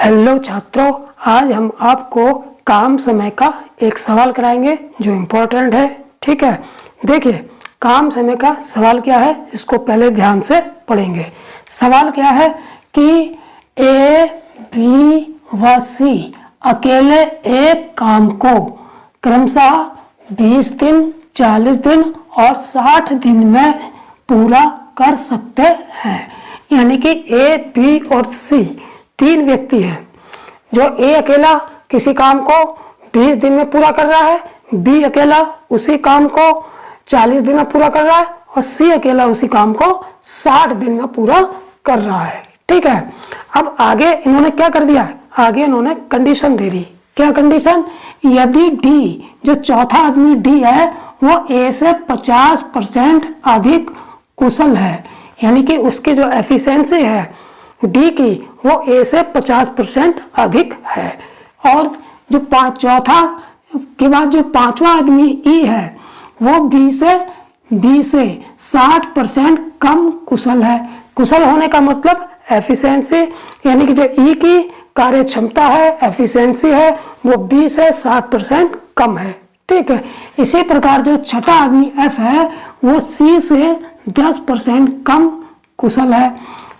Hello छात्रों, आज हम आपको काम समय का एक सवाल कराएंगे जो इम्पोर्टेंट है। ठीक है, देखिए काम समय का सवाल क्या है, इसको पहले ध्यान से पढ़ेंगे। सवाल क्या है कि ए, बी व सी अकेले एक काम को क्रमशः 20 दिन, 40 दिन और 60 दिन में पूरा कर सकते हैं। यानी कि ए, बी और सी तीन व्यक्ति हैं। जो ए अकेला किसी काम को 20 दिन में पूरा कर रहा है, बी अकेला उसी काम को 40 दिन में पूरा कर रहा है और सी अकेला उसी काम को 60 दिन में पूरा कर रहा है। ठीक है, अब आगे इन्होंने क्या कर दिया, आगे इन्होंने कंडीशन दे दी। क्या कंडीशन? यदि डी, जो चौथा आदमी डी है, वो ए से 50% अधिक कुशल है, यानी कि उसकी जो एफिशिएंसी है डी की वो ए से 50% अधिक है, और जो चौथा के बाद जो पांचवा आदमी ई है वो बी से 60% कम कुशल है। कुशल होने का मतलब एफिशिएंसी, यानी कि जो ई की कार्य क्षमता है, एफिशिएंसी है, वो बी से 60% कम है। ठीक है, इसी प्रकार जो छठा आदमी एफ है वो सी से 10% कम कुशल है।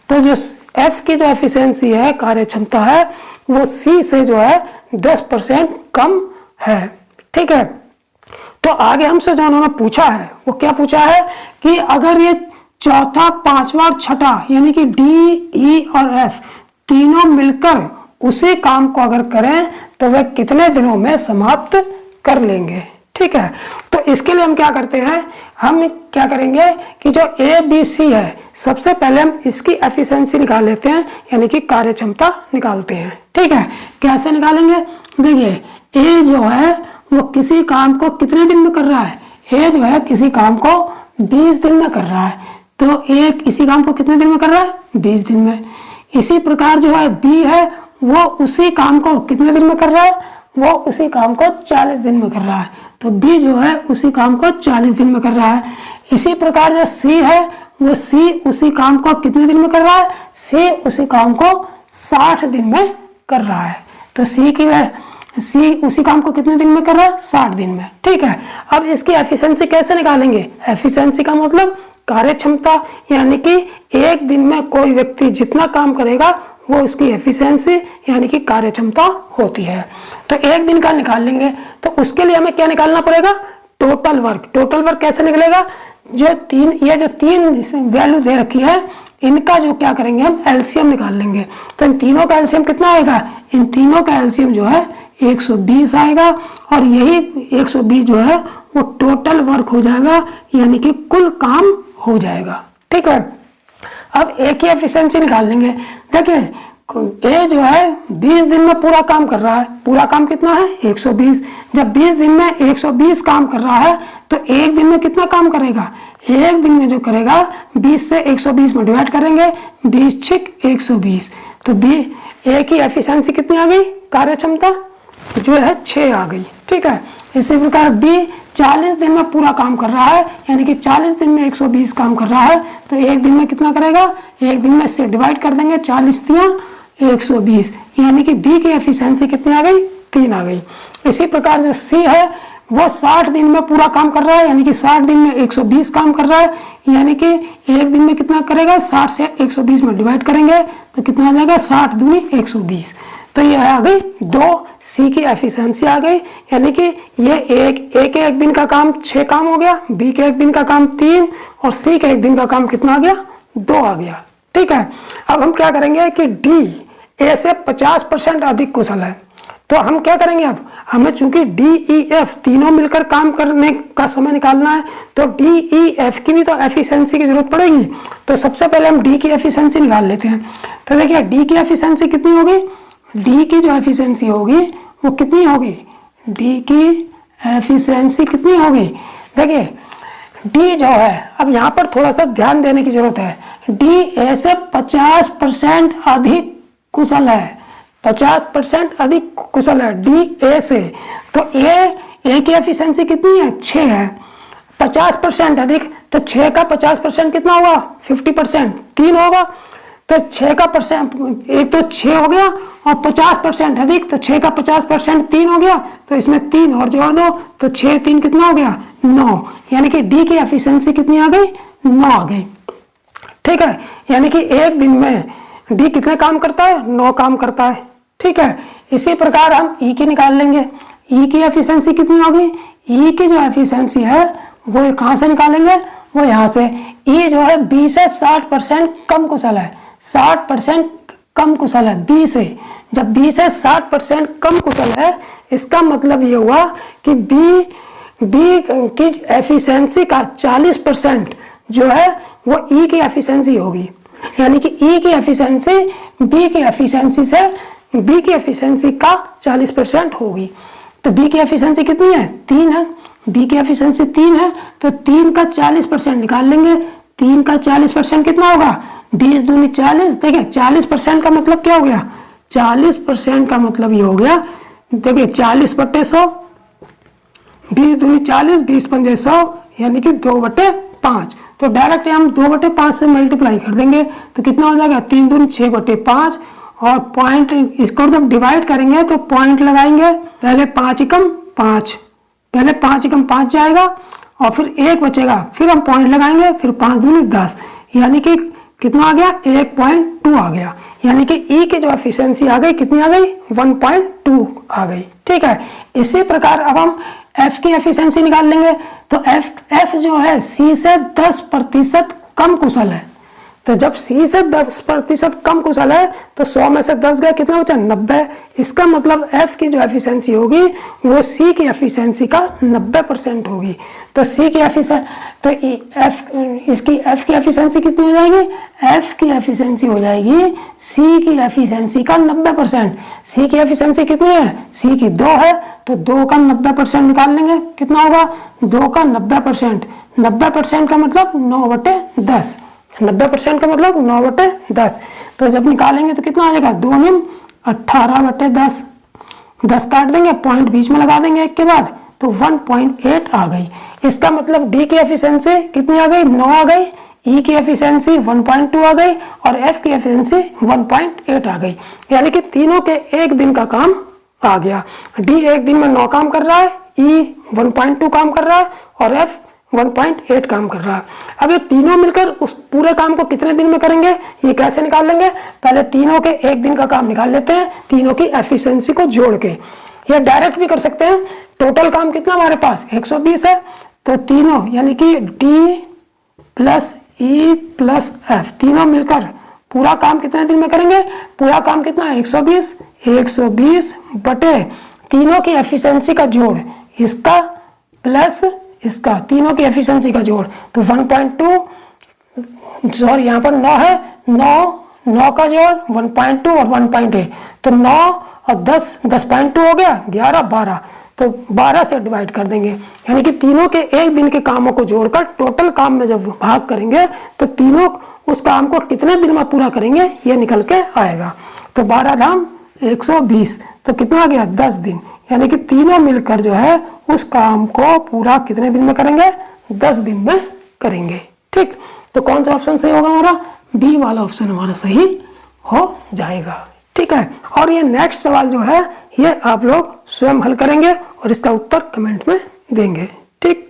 तो जो एफ की जो एफिशिएंसी है, कार्य क्षमता है, वो सी से जो है 10% कम है। ठीक है, तो आगे हमसे जो उन्होंने पूछा है वो क्या पूछा है कि अगर ये चौथा, पांचवा और छठा यानी कि डी, ई और एफ तीनों मिलकर उसी काम को अगर करें तो वे कितने दिनों में समाप्त कर लेंगे। ठीक है, तो इसके लिए हम क्या करते हैं, हम क्या करेंगे कि जो ए, बी, सी है, सबसे पहले हम इसकी एफिशिएंसी निकाल लेते हैं, यानी कि कार्य क्षमता निकालते हैं। ठीक है, कैसे निकालेंगे? देखिए ए जो है वो किसी काम को कितने दिन में कर रहा है, ए जो है किसी काम को 20 दिन में कर रहा है, तो ए इसी काम को कितने दिन में कर रहा है, 20 दिन में। इसी प्रकार जो है बी है वो उसी काम को कितने दिन में कर रहा है, वो उसी काम को 40 दिन में कर रहा है, तो बी जो है उसी काम को 40 दिन में कर रहा है। इसी प्रकार जो सी है वो सी उसी काम को कितने दिन में कर रहा है, सी उसी काम को 60 दिन में कर रहा है, तो सी उसी काम को कितने दिन में कर रहा है, 60 दिन में। ठीक है, अब इसकी एफिशिएंसी कैसे निकालेंगे? एफिशिएंसी का मतलब कार्य क्षमता, यानी कि एक दिन में कोई व्यक्ति जितना काम करेगा वो उसकी एफिशिएंसी यानी कि कार्य क्षमता होती है। तो एक दिन का निकाल लेंगे, तो उसके लिए हमें क्या निकालना पड़ेगा, टोटल वर्क। टोटल वर्क कैसे निकलेगा? ये जो तीन वैल्यू दे रखी है इनका जो क्या करेंगे, हम एलसीएम निकाल लेंगे। तो इन तीनों का एलसीएम कितना आएगा? इन तीनों का एलसीएम जो है 120 आएगा, और यही 120 जो है वो टोटल वर्क हो जाएगा, यानी कि कुल काम हो जाएगा। ठीक है, अब ए की एफिशिएंसी निकाल लेंगे। देखिए ए जो है 20 दिन में पूरा काम कर रहा है, पूरा काम कितना है, 120। जब 20 दिन में 120 काम कर रहा है तो एक दिन में कितना काम करेगा, एक दिन में जो करेगा 20 से 120 में डिवाइड करेंगे, 20 छिक 120, तो ए की एफिशिएंसी कितनी आ गई, कार्य क्षमता जो है 6 आ गई। ठीक है, इसी प्रकार बी 40 दिन में पूरा काम कर रहा है, यानी कि 40 दिन में 120 काम कर रहा है, तो एक दिन में कितना करेगा, एक दिन में से डिवाइड कर देंगे, 40 दिया 120, यानी कि बी की एफिशिएंसी कितनी आ गई, 3 आ गई। इसी प्रकार जो सी है वो 60 दिन में पूरा काम कर रहा है, यानी कि 60 दिन में 120 काम कर रहा है, यानी कि एक दिन में कितना करेगा, 60 से 120 में डिवाइड करेंगे तो कितना आ जाएगा, 60 दूनी 120, तो ये आ गई 2। सी की एफिशिएंसी आ गई, यानी कि ये ए के एक दिन का काम 6 काम हो गया, बी के एक दिन का काम 3 और सी के एक दिन का काम कितना आ गया, 2 आ गया। ठीक है, अब हम क्या करेंगे कि डी ए से 50% अधिक कुशल है, तो हम क्या करेंगे, अब हमें चूंकि डी, ई, एफ तीनों मिलकर काम करने का समय निकालना है, तो डी, ई, एफ की भी तो एफिशिएंसी की जरूरत पड़ेगी। तो सबसे पहले हम डी की एफिशिएंसी निकाल लेते हैं। तो देखिए डी की एफिशिएंसी कितनी होगी, डी की जो एफिशिएंसी होगी वो कितनी होगी, डी की एफिशिएंसी कितनी होगी, देखिए डी जो है, अब यहाँ पर थोड़ा सा ध्यान देने की जरूरत है, डी ए से 50% अधिक कुशल है, 50% अधिक कुशल है डी ए से, तो ए की एफिशिएंसी कितनी है, 6 है, 50% अधिक, तो 6 का 50% कितना होगा, 50%, 3 होगा। तो 6 का परसेंट, एक तो 6 हो गया और 50% अधिक, तो 6 का 50% 3 हो गया, तो इसमें 3 और जोड़ दो तो 6 3 कितना हो गया 9, यानी कि डी की एफिशिएंसी कितनी आ गई 9 आ गई। ठीक है, यानी कि एक दिन में डी कितने काम करता है 9 काम करता है। ठीक है, इसी प्रकार हम ई की निकाल लेंगे। ई की एफिशिएंसी कितनी होगी, ई की जो एफिशिएंसी है वो कहाँ से निकालेंगे, वो यहाँ से। ई जो है 20 से 60% कम कुशल है, 60% कम कुशल है 20 से। जब 20 से 60% कम कुशल है, इसका मतलब ये हुआ कि डी की एफिशिएंसी का 40% जो है वो ई की एफिशिएंसी होगी, यानी कि ई की एफिशिएंसी बी की एफिशिएंसी से, बी की एफिशिएंसी का 40% होगी। तो बी की एफिशिएंसी कितनी है 3 है, बी की एफिशिएंसी 3 है, तो 3 का 40% निकाल लेंगे। 3 का 40% कितना होगा 20 दूनी 40। देखिए 40% का मतलब क्या हो गया, 40% का मतलब ये हो गया, देखिए 40/100, 20 दूनी 40, 20 पंजे 100, यानी कि 2/5। तो डायरेक्ट हम 2/5 से मल्टीप्लाई कर देंगे तो कितना हो जाएगा 3 दूनी 6/5, और पॉइंट इसको जब डिवाइड करेंगे तो पॉइंट लगाएंगे, पहले 5 एकम 5, पहले 5 एकम 5 जाएगा और फिर 1 बचेगा, फिर हम पॉइंट लगाएंगे, फिर 5 दूनी 10, यानी कि कितना आ गया 1.2 आ गया, यानी कि ई की जो एफिशिएंसी आ गई कितनी आ गई 1.2 आ गई। ठीक है, इसी प्रकार अब हम एफ की एफिशिएंसी निकाल लेंगे। तो एफ जो है सी से 10% कम कुशल है, तो जब सी से 10% कम कुशल है तो 100 में से 10 गए, कितना बचा 90। इसका मतलब एफ की जो एफिशिएंसी होगी वो सी की एफिशिएंसी का 90% होगी। तो सी की एफिशिएंसी, तो इसकी एफ की एफिशिएंसी कितनी हो जाएगी, एफ की एफिशिएंसी हो जाएगी सी की एफिशिएंसी का 90%। सी की एफिशिएंसी कितनी है, सी की 2 है, तो 2 का 90% निकाल लेंगे, कितना होगा 2 का 90%। 90% का मतलब 9/10, 90% का मतलब 9/10। तो जब निकालेंगे तो कितना आ जाएगा 2 9 18/10, 10 काट देंगे, पॉइंट बीच में लगा देंगे एक के बाद, तो 1.8 आ गई। इसका मतलब डी की एफिशिएंसी कितनी आ गई 9 आ गई, ई की एफिशिएंसी 1.2 आ गई और एफ की एफिशिएंसी 1.8 आ गई, यानी कि तीनों के एक दिन का काम आ गया। डी एक दिन में 9 काम कर रहा है, ई 1.2 काम कर रहा है और एफ 1.8 काम कर रहा है। अब ये तीनों मिलकर उस पूरे काम को कितने दिन में करेंगे, ये कैसे निकाल लेंगे, पहले तीनों के एक दिन का काम निकाल लेते हैं, तीनों की एफिशिएंसी को जोड़ के। ये डायरेक्ट भी कर सकते हैं, टोटल काम कितना हमारे पास 120 है, तो तीनों यानी कि D plus E plus F तीनों मिलकर पूरा काम कितने दिन में करेंगे, पूरा काम कितना है 120, 120 बटे तीनों की एफिशिएंसी का जोड़, इसका प्लस इसका, तीनों की एफिशिएंसी का जोड़, तो 1.2, सॉरी यहाँ पर 9 है, 9 का जोड़ 1.2 और 1.8, तो 9 और 10, 10.2 हो गया 11 12, तो 12 से डिवाइड कर देंगे, यानी कि तीनों के एक दिन के कामों को जोड़कर टोटल काम में जब भाग करेंगे तो तीनों उस काम को कितने दिन में पूरा करेंगे ये निकल के आएगा। तो 12 धाम 120, तो कितना आ गया 10 दिन, यानी कि तीनों मिलकर जो है उस काम को पूरा कितने दिन में करेंगे 10 दिन में करेंगे। ठीक, तो कौन सा ऑप्शन सही होगा हमारा, बी वाला ऑप्शन हमारा सही हो जाएगा। ठीक है, और ये नेक्स्ट सवाल जो है ये आप लोग स्वयं हल करेंगे और इसका उत्तर कमेंट में देंगे। ठीक।